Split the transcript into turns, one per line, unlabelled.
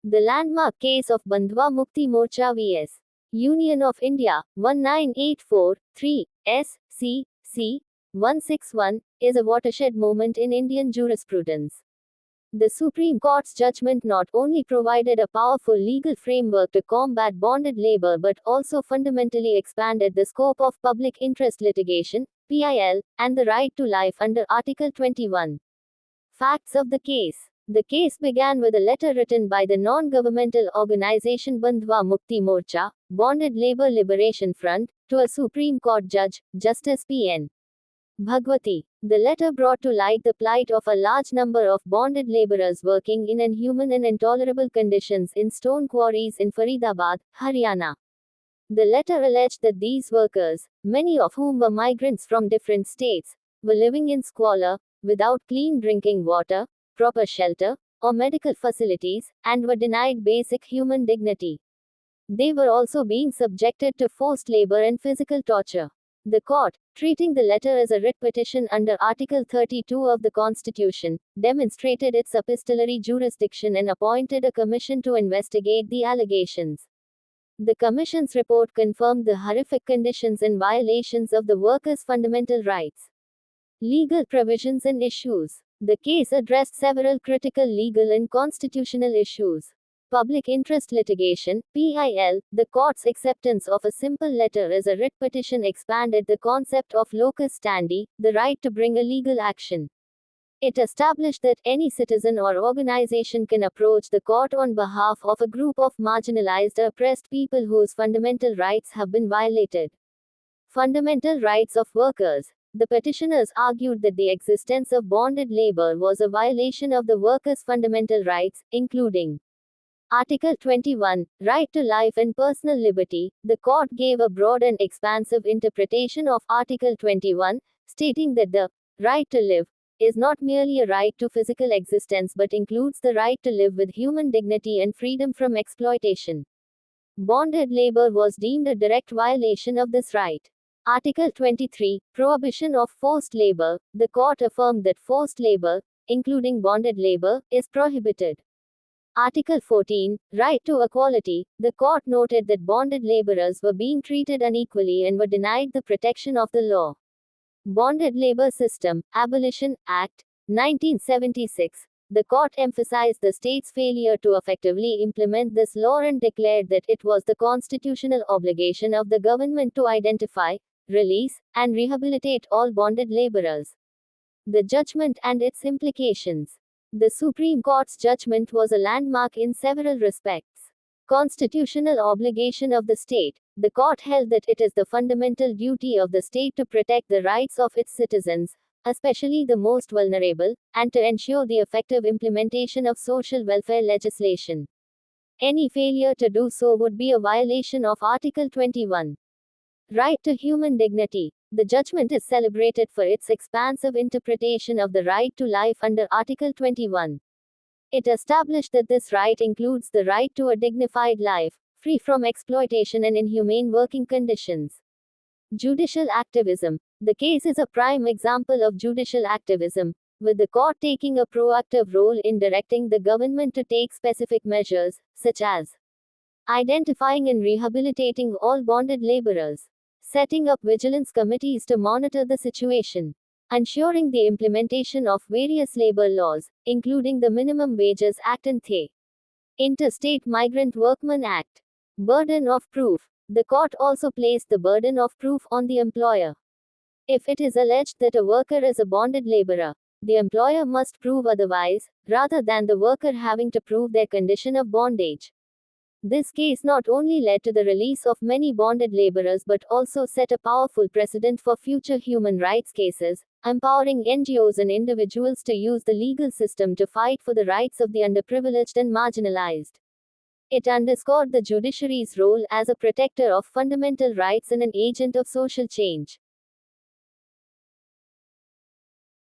The landmark case of Bandhwa Mukti Morcha vs. Union of India, 19843, SC 161, is a watershed moment in Indian jurisprudence. The Supreme Court's judgment not only provided a powerful legal framework to combat bonded labor but also fundamentally expanded the scope of public interest litigation, PIL, and the right to life under Article 21. Facts of the case. The case began with a letter written by the non-governmental organization Bandhwa Mukti Morcha, Bonded Labor Liberation Front, to a Supreme Court judge, Justice P.N. Bhagwati. The letter brought to light the plight of a large number of bonded laborers working in inhuman and intolerable conditions in stone quarries in Faridabad, Haryana. The letter alleged that these workers, many of whom were migrants from different states, were living in squalor, without clean drinking water, proper shelter, or medical facilities, and were denied basic human dignity. They were also being subjected to forced labor and physical torture. The court, treating the letter as a writ petition under Article 32 of the Constitution, demonstrated its epistolary jurisdiction and appointed a commission to investigate the allegations. The commission's report confirmed the horrific conditions and violations of the workers' fundamental rights. Legal provisions and issues. The case addressed several critical legal and constitutional issues. Public interest litigation, PIL, the court's acceptance of a simple letter as a writ petition expanded the concept of locus standi, the right to bring a legal action. It established that any citizen or organization can approach the court on behalf of a group of marginalized or oppressed people whose fundamental rights have been violated. Fundamental rights of workers. The petitioners argued that the existence of bonded labor was a violation of the workers' fundamental rights, including Article 21, right to life and personal liberty. The court gave a broad and expansive interpretation of Article 21, stating that the right to live is not merely a right to physical existence but includes the right to live with human dignity and freedom from exploitation. Bonded labor was deemed a direct violation of this right. Article 23, prohibition of forced labor. The court affirmed that forced labor, including bonded labor, is prohibited. Article 14, right to equality. The court noted that bonded laborers were being treated unequally and were denied the protection of the law. Bonded Labor System, Abolition Act, 1976. The court emphasized the state's failure to effectively implement this law and declared that it was the constitutional obligation of the government to identify, release, and rehabilitate all bonded laborers. The judgment and its implications. The Supreme Court's judgment was a landmark in several respects. Constitutional obligation of the state. The court held that it is the fundamental duty of the state to protect the rights of its citizens, especially the most vulnerable, and to ensure the effective implementation of social welfare legislation. Any failure to do so would be a violation of Article 21. Right to human dignity. The judgment is celebrated for its expansive interpretation of the right to life under Article 21. It established that this right includes the right to a dignified life, free from exploitation and inhumane working conditions. Judicial activism. The case is a prime example of judicial activism, with the court taking a proactive role in directing the government to take specific measures, such as identifying and rehabilitating all bonded laborers, setting up vigilance committees to monitor the situation, ensuring the implementation of various labor laws, including the Minimum Wages Act and the Interstate Migrant Workmen Act. Burden of proof. The court also placed the burden of proof on the employer. If it is alleged that a worker is a bonded laborer, the employer must prove otherwise, rather than the worker having to prove their condition of bondage. This case not only led to the release of many bonded laborers but also set a powerful precedent for future human rights cases, empowering NGOs and individuals to use the legal system to fight for the rights of the underprivileged and marginalized. It underscored the judiciary's role as a protector of fundamental rights and an agent of social change.